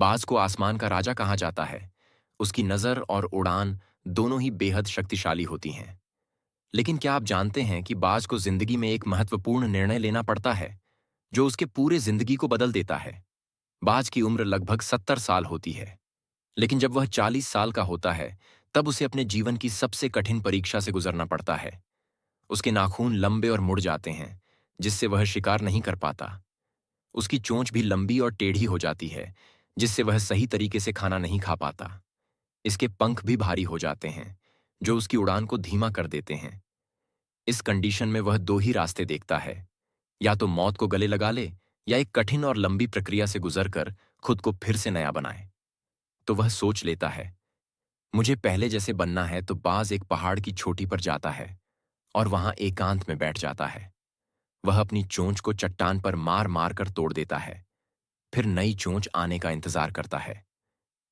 बाज को आसमान का राजा कहा जाता है। उसकी नज़र और उड़ान दोनों ही बेहद शक्तिशाली होती हैं। लेकिन क्या आप जानते हैं कि बाज को जिंदगी में एक महत्वपूर्ण निर्णय लेना पड़ता है जो उसके पूरे जिंदगी को बदल देता है। बाज की उम्र लगभग 70 साल होती है, लेकिन जब वह 40 साल का होता है तब उसे अपने जीवन की सबसे कठिन परीक्षा से गुजरना पड़ता है। उसके नाखून लंबे और मुड़ जाते हैं, जिससे वह शिकार नहीं कर पाता। उसकी चोंच भी लंबी और टेढ़ी हो जाती है, जिससे वह सही तरीके से खाना नहीं खा पाता। इसके पंख भी भारी हो जाते हैं, जो उसकी उड़ान को धीमा कर देते हैं। इस कंडीशन में वह दो ही रास्ते देखता है, या तो मौत को गले लगा ले या एक कठिन और लंबी प्रक्रिया से गुजरकर खुद को फिर से नया बनाए। तो वह सोच लेता है, मुझे पहले जैसे बनना है। तो बाज एक पहाड़ की चोटी पर जाता है और वहां एकांत में बैठ जाता है। वह अपनी चोंच को चट्टान पर मार मार कर तोड़ देता है, फिर नई चोंच आने का इंतजार करता है।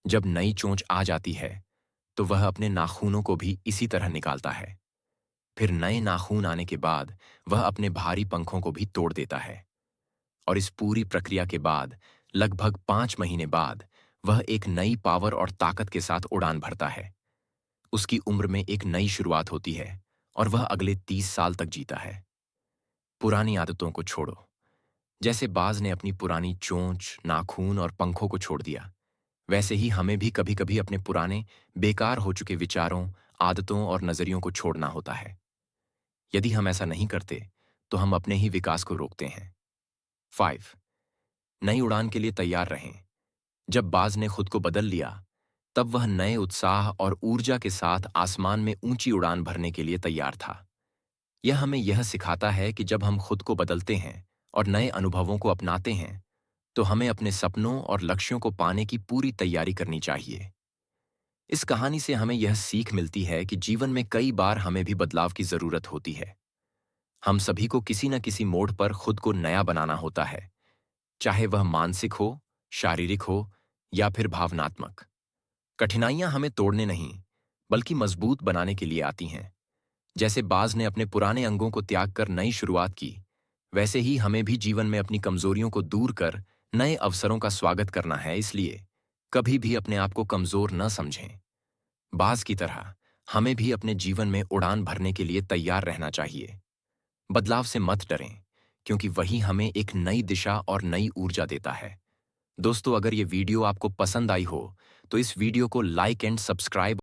जब नई चोंच आ जाती है तो वह अपने नाखूनों को भी इसी तरह निकालता है। फिर नए नाखून आने के बाद वह अपने भारी पंखों को भी तोड़ देता है। और इस पूरी प्रक्रिया के बाद लगभग 5 महीने बाद वह एक नई पावर और ताकत के साथ उड़ान भरता है। उसकी उम्र में एक नई शुरुआत होती है और वह अगले 30 साल तक जीता है। पुरानी आदतों को छोड़ो। जैसे बाज ने अपनी पुरानी चोंच, नाखून और पंखों को छोड़ दिया, वैसे ही हमें भी कभी कभी अपने पुराने बेकार हो चुके विचारों, आदतों और नजरियों को छोड़ना होता है। यदि हम ऐसा नहीं करते तो हम अपने ही विकास को रोकते हैं। 5. नई उड़ान के लिए तैयार रहें। जब बाज ने खुद को बदल लिया, तब वह नए उत्साह और ऊर्जा के साथ आसमान में ऊंची उड़ान भरने के लिए तैयार था। यह हमें यह सिखाता है कि जब हम खुद को बदलते हैं और नए अनुभवों को अपनाते हैं, तो हमें अपने सपनों और लक्ष्यों को पाने की पूरी तैयारी करनी चाहिए। इस कहानी से हमें यह सीख मिलती है कि जीवन में कई बार हमें भी बदलाव की जरूरत होती है। हम सभी को किसी न किसी मोड़ पर खुद को नया बनाना होता है, चाहे वह मानसिक हो, शारीरिक हो या फिर भावनात्मक। कठिनाइयां हमें तोड़ने नहीं, बल्कि मजबूत बनाने के लिए आती हैं। जैसे बाज ने अपने पुराने अंगों को त्याग कर नई शुरुआत की, वैसे ही हमें भी जीवन में अपनी कमजोरियों को दूर कर नए अवसरों का स्वागत करना है। इसलिए कभी भी अपने आप को कमजोर न समझें। बाज की तरह हमें भी अपने जीवन में उड़ान भरने के लिए तैयार रहना चाहिए। बदलाव से मत डरें, क्योंकि वही हमें एक नई दिशा और नई ऊर्जा देता है। दोस्तों, अगर ये वीडियो आपको पसंद आई हो तो इस वीडियो को लाइक एंड सब्सक्राइब